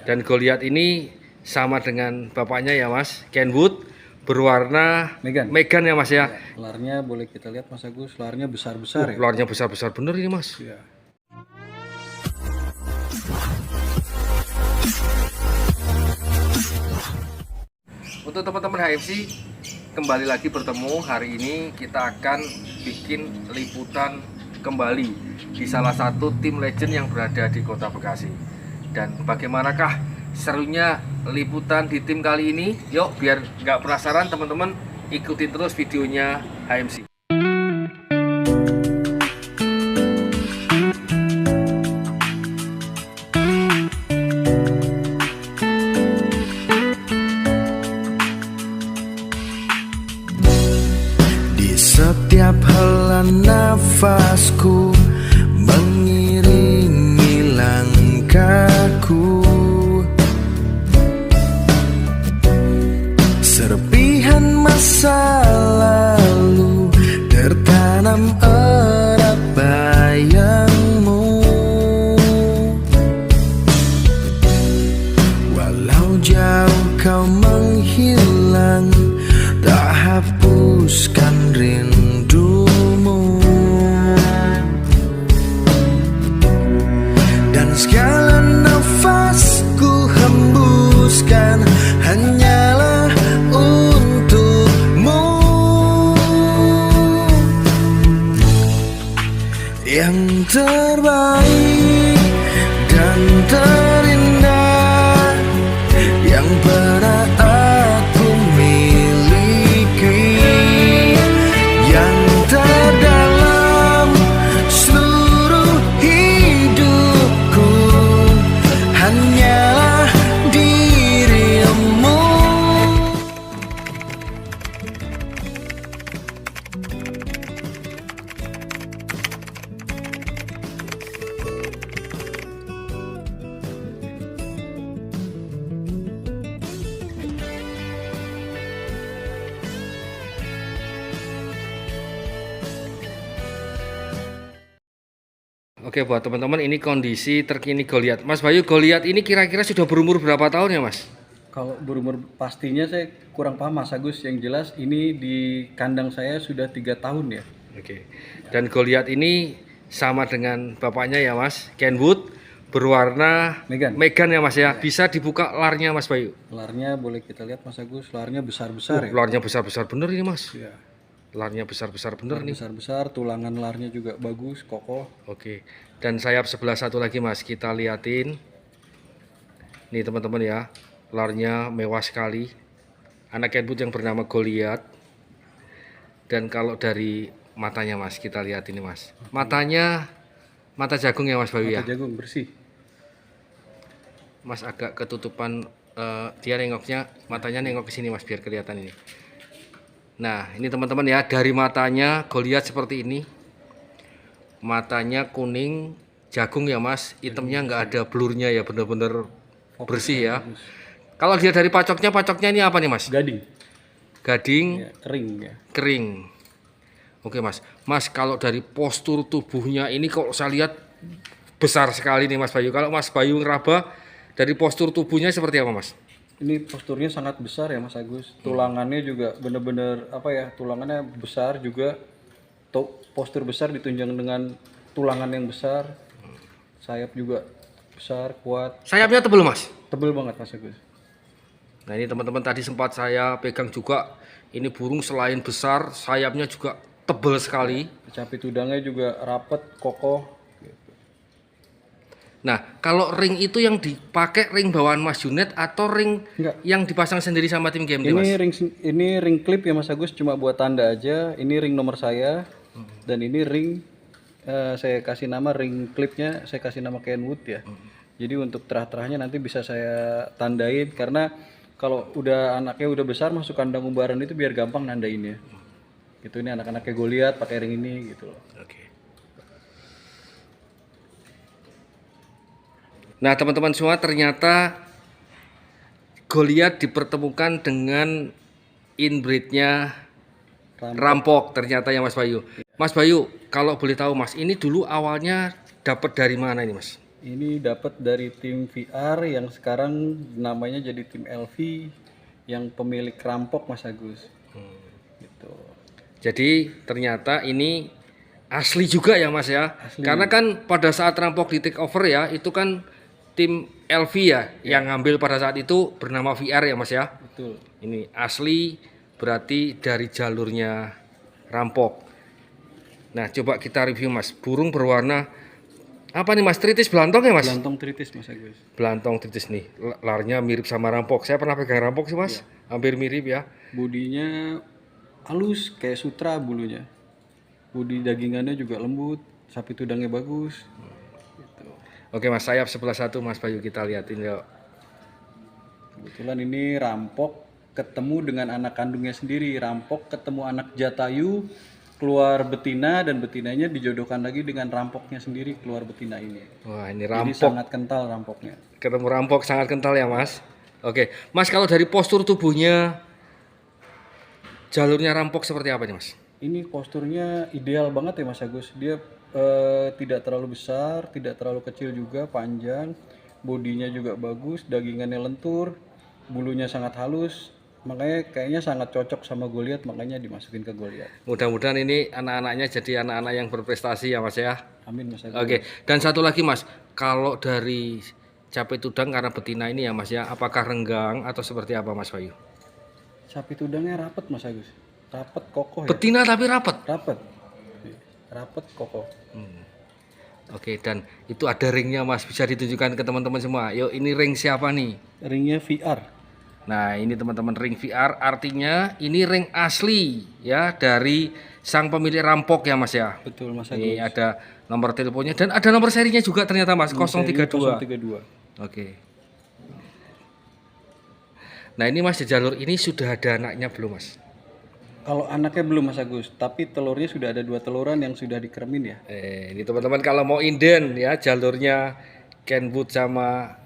Dan Goliath ini sama dengan bapaknya ya Mas, Kenwood, berwarna Megan ya Mas ya. Larnya boleh kita lihat Mas Agus, larnya besar-besar ya. Larnya besar-besar bener ini Mas. Ya. Untuk teman-teman HFC, kembali lagi bertemu. Hari ini kita akan bikin liputan kembali di salah satu tim legend yang berada di Kota Bekasi. Dan bagaimanakah serunya liputan di tim kali ini? Yuk, biar nggak penasaran teman-teman, ikutin terus videonya HMC. Setiap helaan nafasku mengiringi langkahku, serpihan masa lalu tertanam erat bayangmu. Walau jauh kau menghilang, tak hapuskan rindumu. Dan segala nafasku hembuskan hanyalah untukmu. Yang terbaik dan terindah yang pernah aku miliki, yang terdalam seluruh hidupku hanyalah dirimu. Oke, buat teman-teman, ini kondisi terkini Goliath. Mas Bayu, Goliath ini kira-kira sudah berumur berapa tahun ya Mas? Kalau berumur pastinya saya kurang paham Mas Agus. Yang jelas ini di kandang saya sudah 3 tahun ya. Oke. Dan Goliath ini sama dengan bapaknya ya Mas, Kenwood, berwarna Megan ya Mas ya. Bisa dibuka larnya Mas Bayu. Larnya boleh kita lihat Mas Agus, larnya besar-besar ya. Larnya besar-besar bener ini Mas. Ya. Larnya besar-besar bener nih. Besar-besar, tulangan larnya juga bagus, kokoh. Oke. Dan sayap sebelah satu lagi Mas, kita liatin. Nih teman-teman ya, larnya mewah sekali. Anak Kenwood yang bernama Goliath. Dan kalau dari matanya Mas, kita lihat ini Mas. Matanya mata jagung ya Mas Bayu ya. Mata jagung bersih. Mas agak ketutupan, dia nengoknya, matanya nengok ke sini Mas biar kelihatan ini. Nah, ini teman-teman ya, dari matanya Goliath seperti ini. Matanya kuning jagung ya Mas, hitamnya nggak ada blurnya ya, bener-bener bersih ya. Kalau dia dari pacoknya ini apa nih Mas? Gading Ya, kering ya. Kering. Oke Mas. Mas, kalau dari postur tubuhnya ini kalau saya lihat besar sekali nih Mas Bayu. Kalau Mas Bayu ngeraba dari postur tubuhnya seperti apa Mas? Ini posturnya sangat besar ya Mas Agus. Tulangannya juga bener-bener apa ya? Tulangannya besar juga. Postur besar ditunjang dengan tulangan yang besar. Sayap juga besar, kuat. Sayapnya tebal Mas? Tebel banget Mas Agus. Nah, ini teman-teman tadi sempat saya pegang juga. Ini burung selain besar, sayapnya juga tebal sekali. Capit udangnya juga rapet, kokoh. Nah, kalau ring itu yang dipakai ring bawaan Mas Junet atau ring yang dipasang sendiri sama tim GMT Mas? Ini ring klip ya Mas Agus, cuma buat tanda aja. Ini ring nomor saya dan ini ring saya kasih nama ring klipnya, saya kasih nama Kenwood ya. Jadi untuk terah-terahnya nanti bisa saya tandain karena kalau udah anaknya udah besar masuk kandang umbaran itu biar gampang nandainnya. Gitu, ini anak-anaknya Goliath pakai ring ini gitu loh. Oke. Nah teman-teman semua, ternyata Goliath dipertemukan dengan inbreednya Rampok ternyata ya Mas Bayu. Mas Bayu, kalau boleh tahu Mas, ini dulu awalnya dapat dari mana ini Mas? Ini dapat dari tim VR yang sekarang namanya jadi tim LV yang pemilik rampok Mas Agus. Gitu. Jadi ternyata ini asli juga ya Mas ya. Asli. Karena kan pada saat rampok di take over ya, itu kan tim LV ya yang ngambil pada saat itu bernama VR ya Mas ya. Betul. Ini asli berarti dari jalurnya rampok. Nah, coba kita review Mas. Burung berwarna apa nih Mas? Tritis belantong ya Mas? Belantong tritis Mas Agus. Belantong tritis nih. Larnya mirip sama rampok. Saya pernah pegang rampok sih Mas. Hampir mirip ya. Bodinya halus kayak sutra bulunya. Bodi dagingannya juga lembut, sapi tudangnya bagus. Gitu. Oke Mas, sayap sebelah satu Mas Bayu kita liatin yuk. Kebetulan ini rampok ketemu dengan anak kandungnya sendiri. Rampok ketemu anak Jatayu, keluar betina, dan betinanya dijodohkan lagi dengan rampoknya sendiri keluar betina ini. Wah, ini Jadi rampok. sangat kental rampoknya. Ketemu rampok sangat kental ya Mas. Oke, Mas kalau dari postur tubuhnya jalurnya rampok seperti apa nih Mas? Ini posturnya ideal banget ya Mas Agus. Dia tidak terlalu besar, tidak terlalu kecil juga, panjang. Bodinya juga bagus, dagingannya lentur, bulunya sangat halus. Makanya kayaknya sangat cocok sama Goliath, makanya dimasukin ke Goliath. Mudah-mudahan ini anak-anaknya jadi anak-anak yang berprestasi ya Mas ya. Amin Mas Agus. Oke, dan satu lagi Mas, kalau dari Cape Tudang karena betina ini ya Mas ya, apakah renggang atau seperti apa Mas Bayu? Sapi tudangnya rapet Mas Agus. Rapet kokoh ya. Betina tapi rapat. Rapet. Rapet kokoh. Oke, dan itu ada ringnya Mas, bisa ditunjukkan ke teman-teman semua. Yuk, ini ring siapa nih? Ringnya VR. Nah, ini teman-teman ring VR artinya ini ring asli ya dari sang pemilik rampok ya Mas ya. Betul Mas Agus. Ini ada nomor teleponnya dan ada nomor serinya juga ternyata Mas, 032. 032. Oke. Nah, ini Mas di jalur ini sudah ada anaknya belum Mas? Kalau anaknya belum Mas Agus, tapi telurnya sudah ada 2 teluran yang sudah dikeremin ya. Ini teman-teman kalau mau inden ya jalurnya Kenwood sama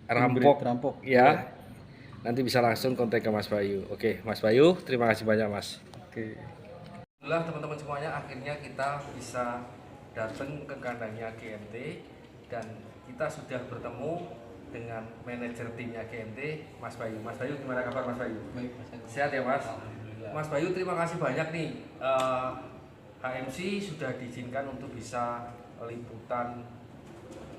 rampok Rampok. ya. Nanti bisa langsung kontak ke Mas Bayu. Oke, Mas Bayu, terima kasih banyak Mas. Oke. Alhamdulillah teman-teman semuanya, akhirnya kita bisa datang ke kandangnya GMT dan kita sudah bertemu dengan manajer timnya GMT, Mas Bayu. Mas Bayu, gimana kabar Mas Bayu? Baik Mas Agus. Sehat ya Mas? Alhamdulillah. Mas Bayu, terima kasih banyak nih. HMC sudah diizinkan untuk bisa liputan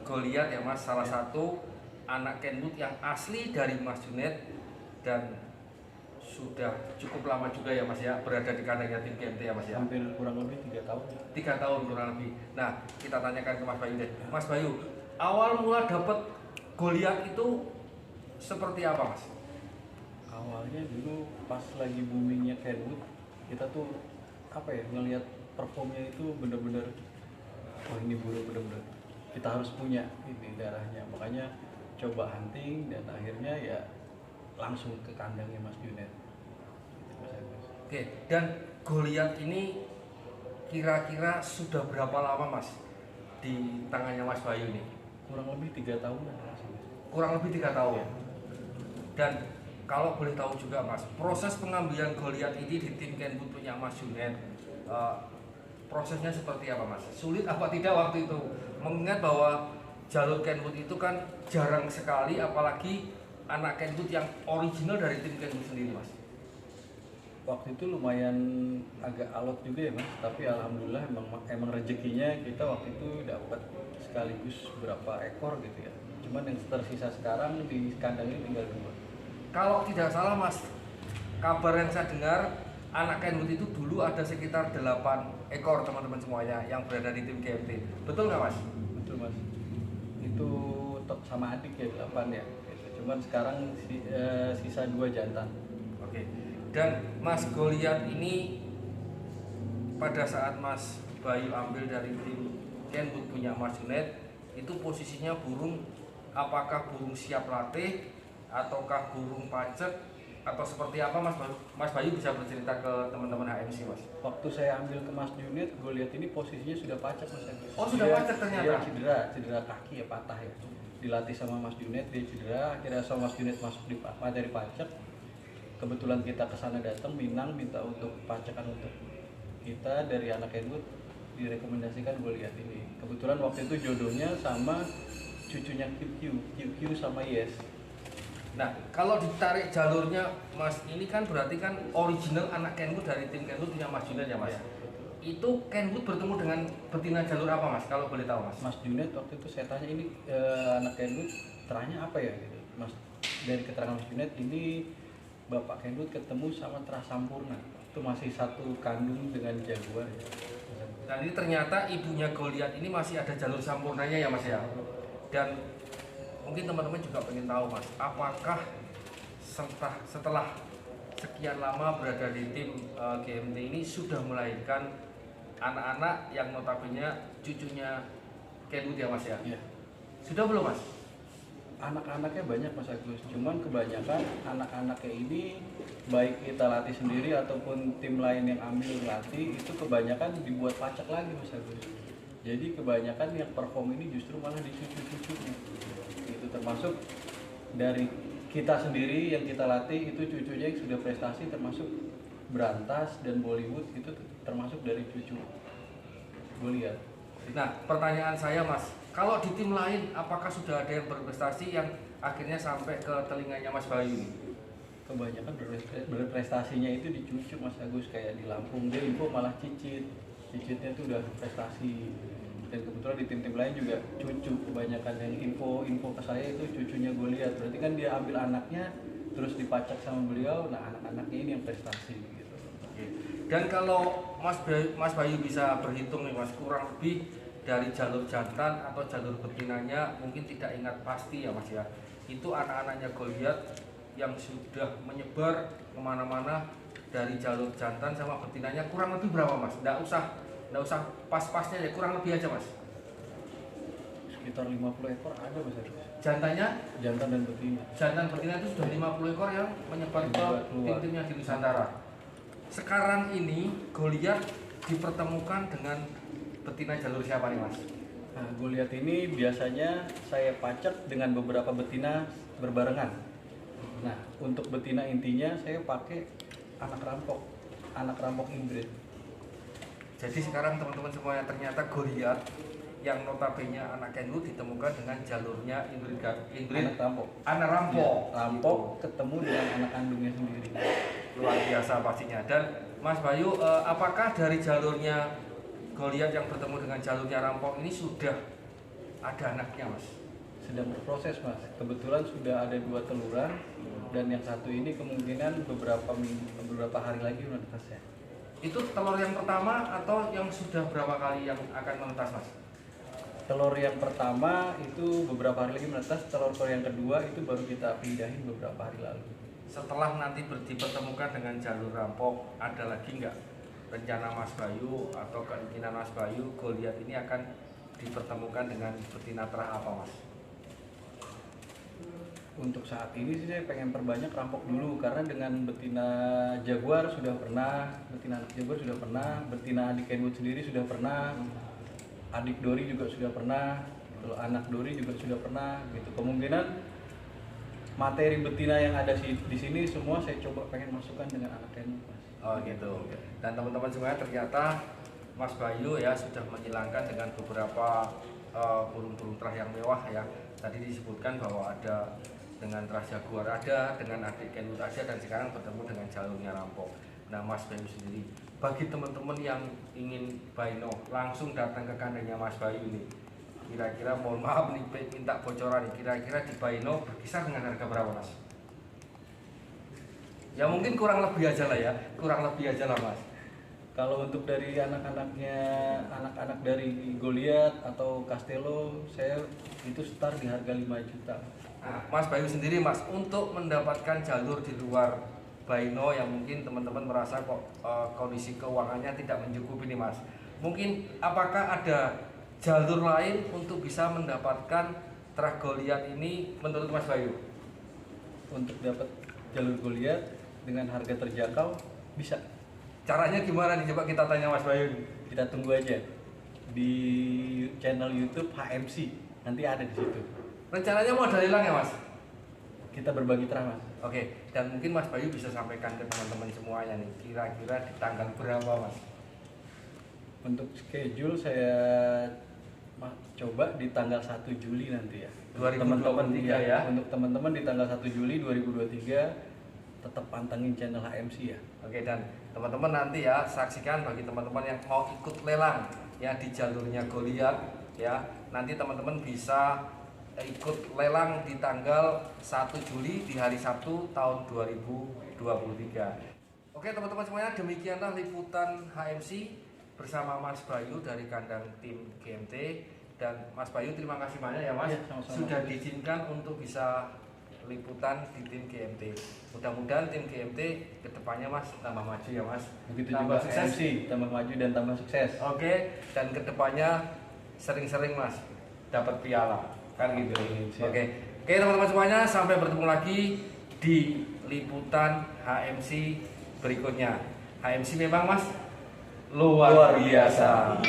Goliath ya Mas, salah satu anak Kenwood yang asli dari Mas Junet dan sudah cukup lama juga ya Mas ya berada di kandangnya tim GMT ya Mas ya. Hampir kurang lebih 3 tahun. 3 tahun kurang lebih. Nah, kita tanyakan ke Mas Bayu deh. Mas Bayu, awal mula dapat Goliath itu seperti apa Mas? Awalnya dulu pas lagi boomingnya Kenwood, kita tuh apa ya, ngelihat performnya itu bener-bener, wah ini burung bener-bener kita harus punya ini darahnya. Makanya coba hunting dan akhirnya ya langsung ke kandangnya Mas Junet. Oke, dan Goliath ini kira-kira sudah berapa lama Mas di tangannya Mas Bayu nih? Kurang lebih 3 tahunan. Kurang lebih 3 tahun. Dan kalau boleh tahu juga Mas, proses pengambilan Goliath ini di tim Kenwood punya Mas Junet, prosesnya seperti apa Mas? Sulit apa tidak waktu itu? Mengingat bahwa jalur Kenwood itu kan jarang sekali, apalagi anak Kenwood yang original dari tim Kenwood sendiri Mas. Waktu itu lumayan agak alot juga ya Mas, tapi alhamdulillah emang rezekinya kita waktu itu dapat sekaligus berapa ekor gitu ya. Cuman yang tersisa sekarang di kandang ini tinggal 2. Kalau tidak salah Mas, kabar yang saya dengar anak Kenwood itu dulu ada sekitar 8 ekor teman-teman semuanya yang berada di tim GMT. Betul nggak Mas? Betul Mas. Itu top sama adik ya 8 ya. Cuman sekarang sisa 2 jantan. Oke. Dan Mas Goliath ini pada saat Mas Bayu ambil dari tim Kenwood punya Mas Junet, itu posisinya burung, apakah burung siap latih ataukah burung pacek atau seperti apa Mas Bayu? Mas Bayu bisa bercerita ke teman-teman HMC Mas. Waktu saya ambil ke Mas Junet, Goliath ini posisinya sudah pacak Mas. Oh, sudah pacak ternyata? Dia cedera kaki ya, patah ya. Dilatih sama Mas Junet, dia cedera, akhirnya sama Mas Junet masuk di materi pacak. Kebetulan kita kesana datang, Minang minta untuk pacakan untuk kita dari anak Kenwood, direkomendasikan Goliath ini. Kebetulan waktu itu jodohnya sama cucunya QQ sama Yes. Nah, kalau ditarik jalurnya Mas, ini kan berarti kan original anak Kenwood dari tim Kenwood punya Mas Junet ya Mas? Iya. Itu Kenwood bertemu dengan betina jalur apa Mas, kalau boleh tahu Mas? Mas Junet waktu itu saya tanya ini anak Kenwood terahnya apa ya gitu. Mas, dari keterangan Mas Junet ini Bapak Kenwood ketemu sama terah sampurna. Itu masih satu kandung dengan Jaguar ya. Dan ini ternyata ibunya Goliath ini masih ada jalur sampurnanya ya Mas ya? Dan mungkin teman-teman juga pengen tahu Mas, apakah setelah sekian lama berada di tim GMT ini sudah melahirkan anak-anak yang notabene cucunya Kenwood ya Mas ya? Iya. Sudah belum Mas? Anak-anaknya banyak Mas Agus, cuman kebanyakan anak-anaknya ini baik kita latih sendiri ataupun tim lain yang ambil latih itu kebanyakan dibuat pacak lagi Mas Agus. Jadi kebanyakan yang perform ini justru malah di cucu-cucunya. Itu termasuk dari kita sendiri yang kita latih itu cucunya yang sudah prestasi termasuk Berantas dan Bollywood itu termasuk dari cucu Goliath. Nah, pertanyaan saya Mas, kalau di tim lain apakah sudah ada yang berprestasi yang akhirnya sampai ke telinganya Mas Bayu ini? Kebanyakan berprestasinya itu di cucu Mas Agus, kayak di Lampung dia info malah cicitnya itu udah prestasi. Dan kebetulan di tim-tim lain juga cucu, kebanyakan yang info ke saya itu cucunya Goliath. Berarti kan dia ambil anaknya terus dipacak sama beliau, nah anak-anaknya ini yang prestasi gitu. Dan kalau Mas Bayu bisa berhitung nih Mas, kurang lebih dari jalur jantan atau jalur betinanya mungkin tidak ingat pasti ya Mas ya, itu anak-anaknya Goliath yang sudah menyebar kemana-mana dari jalur jantan sama betinanya kurang lebih berapa Mas? Nggak usah pas-pasnya ya, kurang lebih aja Mas. Sekitar 50 ekor ada Mas Agus. Jantannya? Jantan dan betina. Jantan betina itu sudah 50 ekor yang menyebar ke tim-timnya di Nusantara. Sekarang ini Goliath dipertemukan dengan betina jalur siapa nih Mas? Nah, Goliath ini biasanya saya pacak dengan beberapa betina berbarengan. Nah, untuk betina intinya saya pakai anak rampok inbred. Jadi sekarang teman-teman semuanya ternyata Goliath yang notabene anak Kenwood ditemukan dengan jalurnya inbred Anak rampok. anak rampok. Ya, rampok ketemu dengan anak kandungnya sendiri. Luar biasa pastinya. Dan Mas Bayu, apakah dari jalurnya Goliath yang bertemu dengan jalurnya rampok ini sudah ada anaknya Mas? Sedang berproses Mas. Kebetulan sudah ada 2 teluran dan yang satu ini kemungkinan beberapa hari lagi menetas ya. Itu telur yang pertama atau yang sudah berapa kali yang akan menetas Mas? Telur yang pertama itu beberapa hari lagi menetas, telur yang kedua itu baru kita pindahin beberapa hari lalu. Setelah nanti dipertemukan dengan jalur rampok, ada lagi nggak rencana Mas Bayu atau keinginan Mas Bayu Goliath ini akan dipertemukan dengan betina terah apa Mas? Untuk saat ini sih saya pengen perbanyak rampok dulu karena dengan betina Jaguar sudah pernah, betina anak Jaguar sudah pernah, betina adik Kenwood sendiri sudah pernah, adik Dori juga sudah pernah, gitu. Anak Dori juga sudah pernah, gitu. Kemungkinan materi betina yang ada di sini semua saya coba pengen masukkan dengan anak Kenwood Mas. Oh gitu. Dan teman-teman semuanya ternyata Mas Bayu ya sudah menghilangkan dengan beberapa burung-burung terah yang mewah ya. Tadi disebutkan bahwa ada dengan terah Jaguar ada, dengan adik Kenwood ada, dan sekarang bertemu dengan jalurnya rampok. Nah Mas Bayu sendiri, bagi teman-teman yang ingin Baino langsung datang ke kandangnya Mas Bayu nih, kira-kira mohon maaf nih minta bocoran nih, kira-kira di Baino berkisar dengan harga berapa Mas? Ya mungkin kurang lebih aja lah ya, kurang lebih aja lah Mas. Kalau untuk dari anak-anak dari Goliath atau Castello, saya itu start di harga 5 juta. Nah, Mas Bayu sendiri Mas, untuk mendapatkan jalur di luar Baino yang mungkin teman-teman merasa kok kondisi keuangannya tidak mencukupi nih Mas, mungkin apakah ada jalur lain untuk bisa mendapatkan terah Goliath ini menurut Mas Bayu? Untuk dapat jalur Goliath dengan harga terjangkau bisa. Caranya gimana nih? Coba kita tanya Mas Bayu. Kita tunggu aja di channel YouTube HMC, nanti ada di situ. Rencananya mau ada lelang ya Mas? Kita berbagi terah Mas. Oke, dan mungkin Mas Bayu bisa sampaikan ke teman-teman semuanya nih, kira-kira di tanggal berapa Mas? Untuk schedule saya coba di tanggal 1 Juli nanti ya. 2023 ya. Untuk teman-teman di tanggal 1 Juli 2023 tetap pantengin channel HMC ya. Oke, dan teman-teman nanti ya saksikan bagi teman-teman yang mau ikut lelang ya di jalurnya Goliat ya. Nanti teman-teman bisa ikut lelang di tanggal 1 Juli di hari Sabtu tahun 2023. Oke teman-teman semuanya, demikianlah liputan HMC bersama Mas Bayu dari kandang tim GMT. Dan Mas Bayu terima kasih banyak ya Mas, Ya, sama-sama. sudah diizinkan untuk bisa liputan di tim GMT. Mudah-mudahan tim GMT kedepannya Mas tambah maju ya Mas. Begitu tambah juga sukses. HMC, tambah maju dan tambah sukses. Oke, dan kedepannya sering-sering Mas dapat piala kan gitu. Siap. Oke teman-teman semuanya, sampai bertemu lagi di liputan HMC berikutnya. HMC memang Mas luar biasa.